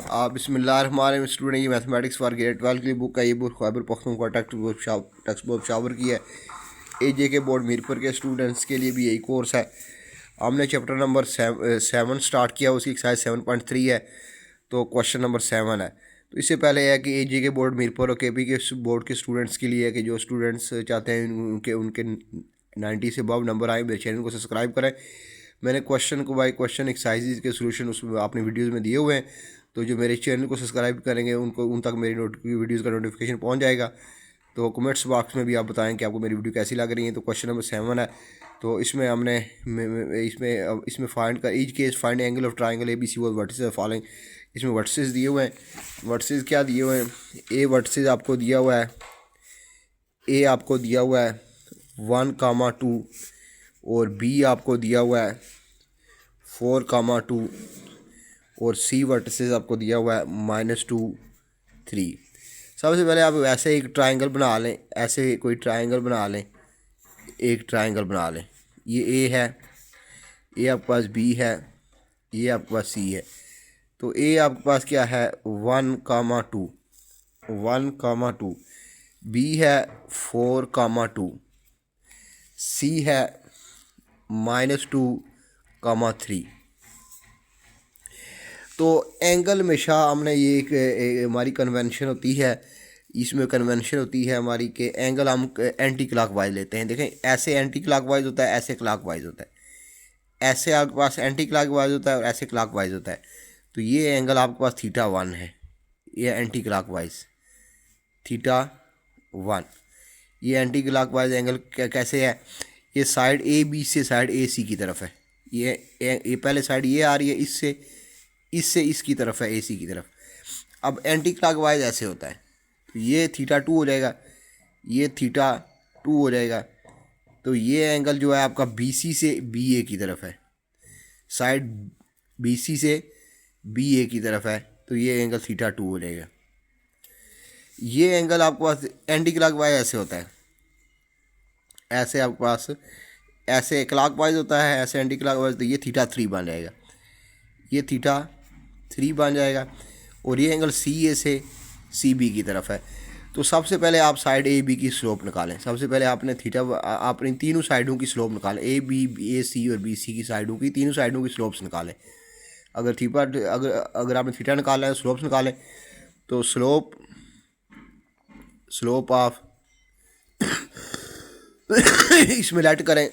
बिस्मिल्लाहिर्रहमानिर्रहीम। स्टूडेंट ये mathematics for grade 12 की बुक है। ये book Khyber Pakhtunkhwa text book shower की है। AJ के बोर्ड मीरपुर के स्टूडेंट्स के लिए भी यही कोर्स है। हमने चैप्टर नंबर 7 स्टार्ट किया, उसकी एक्सरसाइज 7.3 है, तो क्वेश्चन नंबर 7 है। तो इससे पहले है कि AJ के बोर्ड मीरपुर और KP के बोर्ड के स्टूडेंट्स के लिए है कि जो स्टूडेंट्स चाहते हैं उनके उनके 90 से अबव नंबर आए, मेरे चैनल को सब्सक्राइब करें। मैंने क्वेश्चन को बाय क्वेश्चन एक्सरसाइज के सोल्यूशन उसमें आपने वीडियोज़ में दिए हुए हैं, तो जो मेरे चैनल को सब्सक्राइब करेंगे उन तक मेरी वीडियोज़ का नोटिफिकेशन पहुंच जाएगा। तो कमेंट्स बॉक्स में भी आप बताएं कि आपको मेरी वीडियो कैसी लग रही है। तो क्वेश्चन नंबर 7 है, तो इसमें हमने इसमें फाइंड का each case find angle of triangle ABC और वर्टिसेस फॉलोइंग। इसमें वर्टिसेस दिए हुए हैं। वर्टिसेस क्या दिए हुए हैं? ए वर्टिसेस आपको दिया हुआ है, ए आपको दिया हुआ है 1,2 और B आपको दिया हुआ है 4,2 और C वर्टिसेस आपको दिया हुआ है -2, 3। सबसे पहले आप ऐसे एक ट्रायंगल बना लें, ऐसे कोई ट्रायंगल बना लें, एक ट्रायंगल बना लें। ये A है, ये आपके पास B है, ये आपके पास C है। तो A आपके पास क्या है 1,2, 1,2, B है 4,2, C है -2,3। तो एंगल हमेशा हमने ये एक हमारी कन्वेंशन होती है, इसमें कन्वेंशन होती है हमारी कि एंगल हम एंटी क्लॉकवाइज लेते हैं। देखें, ऐसे एंटी क्लॉकवाइज होता है, ऐसे क्लॉकवाइज होता है, ऐसे आपके पास एंटी क्लॉकवाइज होता है और ऐसे क्लॉकवाइज होता है। तो ये एंगल आपके पास θ1 है, ये एंटी क्लॉकवाइज θ1। ये एंटी क्लॉकवाइज एंगल कैसे है? ये साइड AB से साइड AC की तरफ है। ये पहले साइड ये आ रही है, इससे इसकी तरफ है, AC की तरफ। अब एंटी क्लॉकवाइज ऐसे होता है, तो ये θ2 हो जाएगा, ये θ2 हो जाएगा। तो ये एंगल जो है आपका BC से BA की तरफ है, साइड BC से BA की तरफ है, तो ये एंगल θ2 हो जाएगा। ये एंगल आपके पास एंटी क्लॉकवाइज ऐसे होता है, ऐसे आपके पास ऐसे क्लॉकवाइज होता है, ऐसे एंटी क्लॉकवाइज। तो ये θ3 बन जाएगा, ये θ3 बन जाएगा। और ये एंगल CA से CB की तरफ है। तो सबसे पहले आप साइड AB की स्लोप निकालें। सबसे पहले आपने आपने तीनों साइडों की स्लोप निकालें, AB, AC और BC की साइडों की, तीनों साइडों की स्लोप्स निकालें। अगर आपने थीटा निकालना है, स्लोप्स निकालें। तो स्लोप ऑफ इसमें लेट करें,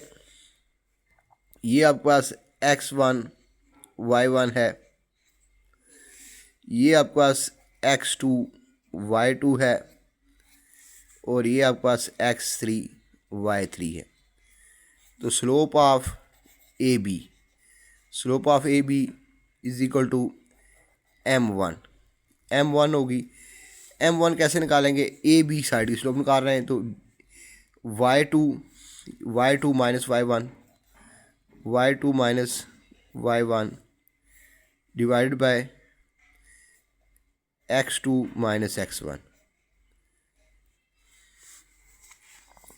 ये आपके पास x1 y1 है, ये आपके पास x2 y2 है और ये आपके पास x3 y3 है। तो slope of AB is equal to m1 होगी। m1 कैसे निकालेंगे? AB साइड की स्लोप निकाल रहे हैं, तो y2 minus y1 divided by x2 minus x1।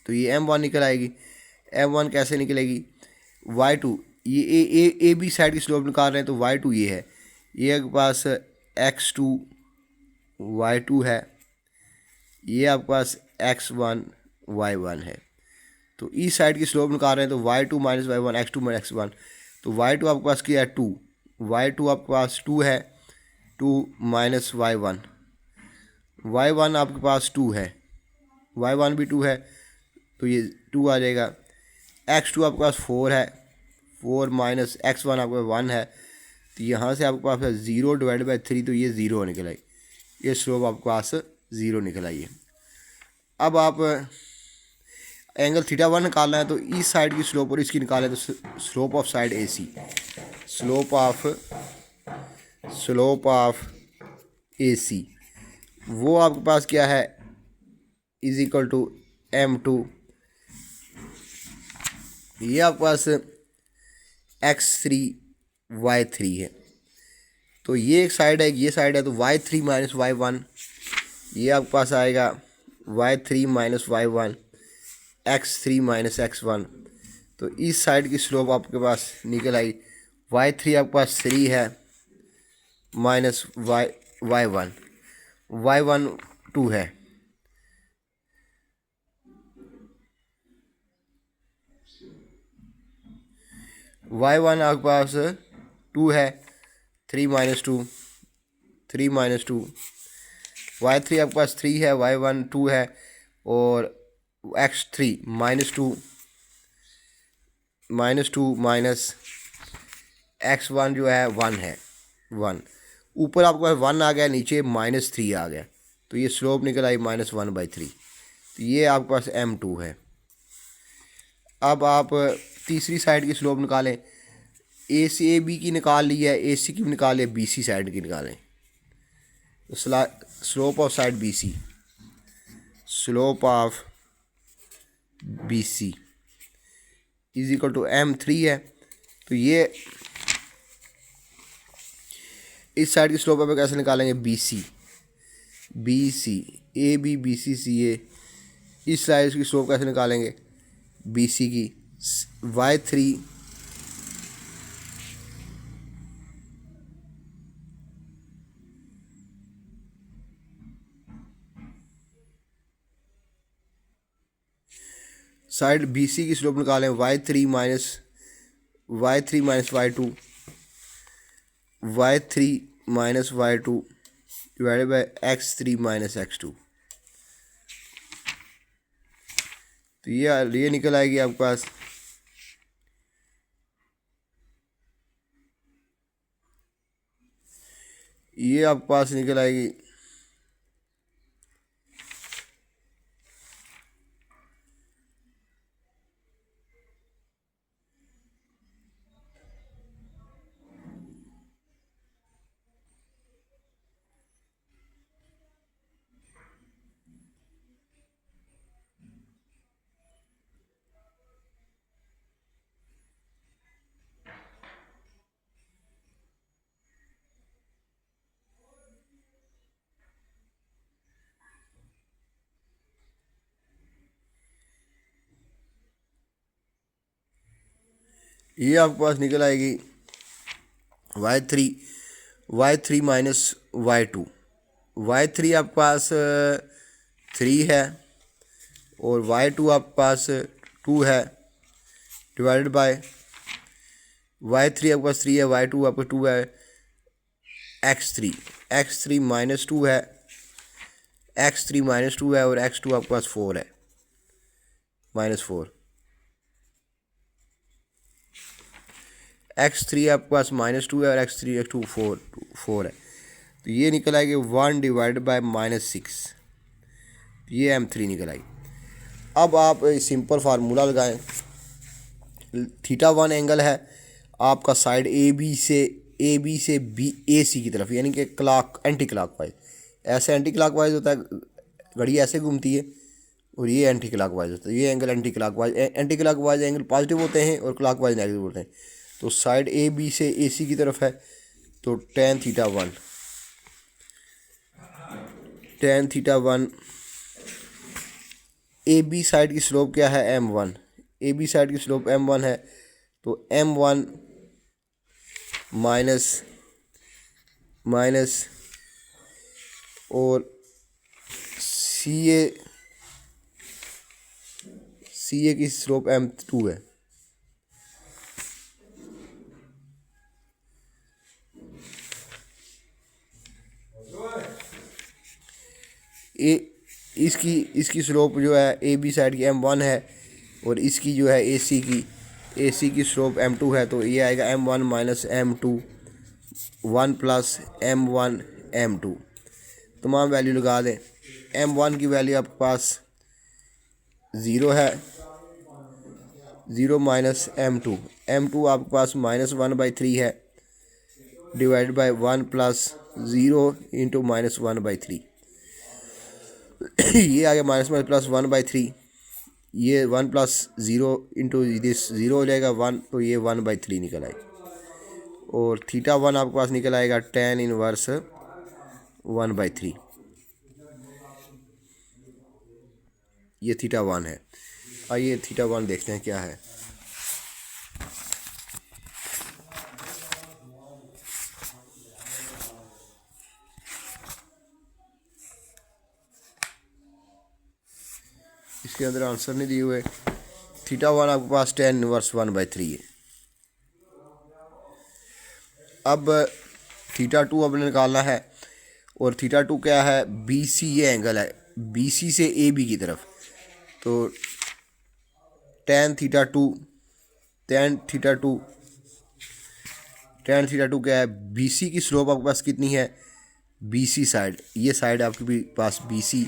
तो ये m1 निकल आएगी। m1 कैसे निकलेगी? y2, ये AB साइड की स्लोप निकाल रहे हैं, तो y2 ये है, ये आपके पास x2 y2 है, ये आपके पास x1 y1 है। तो इस साइड की स्लोप निकाल रहे हैं, तो y2 minus y1 x2 minus x1। तो y2 आपके पास क्या है 2, y2 आपके पास 2 है, 2 माइनस y1 आपके पास 2 है, y1 भी 2 है, तो ये 2 आ जाएगा। x2 आपके पास 4 है, 4 माइनस x1 आपके पास 1 है, तो यहाँ से आपके पास 0 डिवाइड बाई 3, तो ये 0 निकल आई, ये स्लोप आपके पास 0 निकल आई है। अब आप एंगल θ1 निकालना है, तो इस साइड की स्लोप और इसकी निकालें, तो slope of side AC, slope of AC वो आपके पास क्या है इज इक्वल टू m2। ये आपके पास x3 y3 है। तो ये एक साइड है, ये साइड है, तो y3 माइनस y1, ये आपके पास आएगा y3 minus y1 x3 minus x1। तो इस साइड की स्लोप आपके पास निकल आई, y3 आपके पास 3 है माइनस y1, y1 2 है, y1 आपके पास 2 है, 3 माइनस 2, 3 माइनस 2, y3 आपके पास 3 है, y1 2 है, और x3 -2 माइनस x1 जो है 1 है, 1 ऊपर आपके पास 1 आ गया, नीचे -3 आ गया, तो ये स्लोप निकल आई -1/3। तो ये आपके पास m2 है। अब आप तीसरी साइड की स्लोप निकालें, ए सी ए बी की निकाल ली है, ए सी की भी निकालें, बी सी साइड की निकालें। तो slope of side B C, slope of B C is equal to m3 है। तो ये इस साइड की स्लोप पे कैसे निकालेंगे, B C A B B C C A, इस साइड की स्लोप कैसे निकालेंगे, बी सी की y3 साइड बी सी की स्लोप निकालें, y3 minus y2 divided by x3 minus x2। तो ये निकल आएगी आपके पास ये आपके पास निकल आएगी ये आपके पास निकल आएगी y3 माइनस y2। y3 आपके पास 3 है और y2 आपके पास 2 है, डिवाइडेड बाय y3 आपके पास 3 है, y2 आपका 2 है, x3 -2 है, x3 -2 है, और x2 आपके पास 4 है, -4। x3 आपके पास -2 है और x3 x2 4 है। तो ये निकल आएगी 1 डिवाइडेड बाय -6, ये m3 निकल आई। अब आप सिंपल फार्मूला लगाएं, θ1 एंगल है आपका साइड ए बी से बी ए सी की तरफ, यानी कि एंटी क्लॉकवाइज, ऐसे एंटी क्लॉकवाइज होता है, घड़ी ऐसे घूमती है, और ये एंटी क्लॉकवाइज होता है, ये angle anti clockwise angle positive होते हैं और क्लॉकवाइज नेगेटिव होते हैं। तो साइड ए बी से ए सी की तरफ है, तो tan θ1 ए बी साइड की स्लोप क्या है, m1, ए बी साइड की स्लोप m1 है, तो m1 माइनस और सी ए की स्लोप m2 है। इसकी स्लोप जो है ए बी साइड की m1 है, और इसकी जो है ए सी की स्लोप m2 है, तो ये आएगा m1 minus m2 1 plus m1 m2। तमाम वैल्यू लगा दें, m1 की वैल्यू आपके पास 0 है, 0 माइनस m2 आपके पास -1/3 है, डिवाइड बाय 1 प्लस 0 इंटू -1/3। ये आ गया -1+1/3, ये 1 प्लस 0 इंटू दिस 0 हो जाएगा 1, तो ये 1/3 निकल आएगा। और θ1 आपके पास निकल आएगा tan इनवर्स 1/3, ये θ1 है। आइए θ1 देखते हैं क्या है। इसके अंदर आंसर नहीं दिए हुए। थीटा वन आपके पास tan इनवर्स 1/3 है। अब थीटा टू आपने निकालना है, और थीटा टू क्या है, BC ये एंगल है, BC से AB की तरफ। तो tan थीटा टू क्या है, BC की स्लोप आपके पास कितनी है, BC साइड, ये साइड आपके पास BC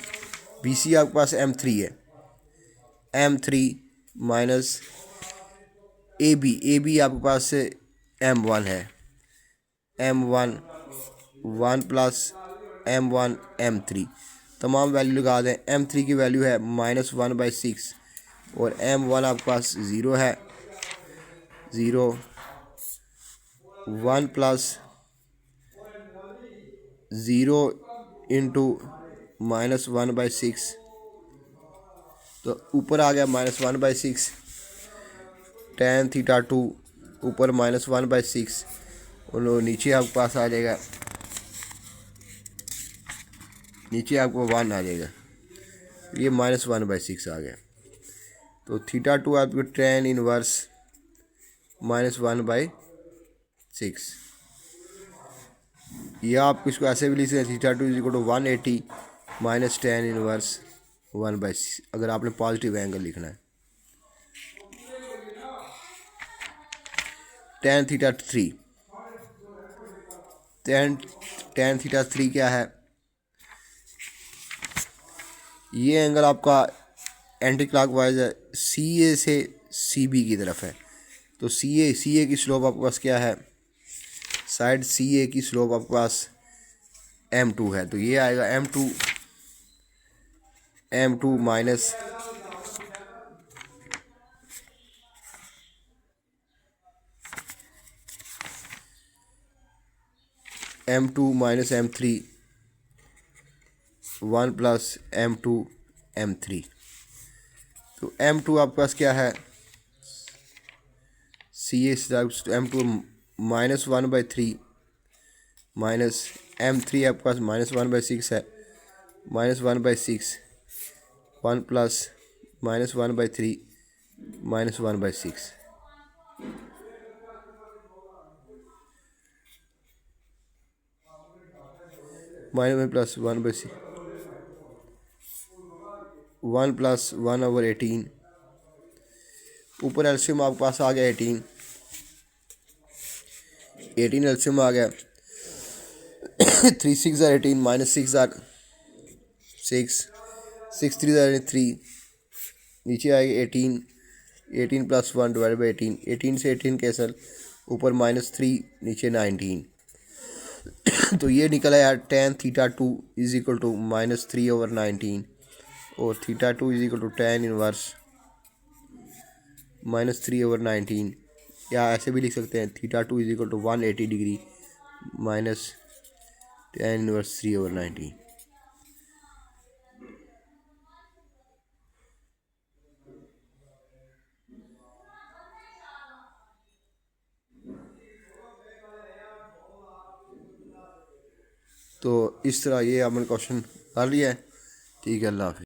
आपके पास M3 है, M3 माइनस AB आपके पास M1 है, M1 1 प्लस M1 M3, तमाम वैल्यू लगा दें। M3 की वैल्यू है -1/6 और M1 आपके पास 0 है, 0 1 प्लस 0 इंटू -1/6, तो ऊपर आ गया -1/6, tan थीटा टू ऊपर -1/6 और नीचे आपके पास आ जाएगा, नीचे आपको 1 आ जाएगा, ये -1/6 आ गया। तो थीटा टू आपको tan इनवर्स -1/6, या आप इसको ऐसे भी लिख सकते हैं, theta two is equal to 180 minus tan inverse 1/6, अगर आपने पॉजिटिव एंगल लिखना है। tan थीटा थ्री क्या है, ये एंगल आपका एंटी क्लॉकवाइज है, CA से CB की तरफ है। तो CA की स्लोप आपके पास क्या है, साइड CA की स्लोप आपके पास M2 है, तो ये आएगा M2 minus M3 1 plus M2 M3। तो M2 आपके पास क्या है, CA M2 -1/3 माइनस M3 आपके पास -1/6 है, -1/6 1 प्लस -1/3 -1/6, प्लस 1 प्लस 1/18, ऊपर एल्शियम आपके पास आ गया 18 एल्शियम आ गया 3 6 are 18 माइनस 6 are 6 3 are 3, नीचे आएगा 18 प्लस 1 डिवाइड बाई 18 से 18 कैंसल, ऊपर -3 नीचे 19। तो ये निकला यार tan theta two is equal to -3/19 और theta two is equal to tan inverse -3/19, या ऐसे भी लिख सकते हैं theta two is equal to 180 degree minus tan inverse 3/19। तो इस तरह ये आपने क्वेश्चन कर लिया है। ठीक है, अल्लाह हाफिज़।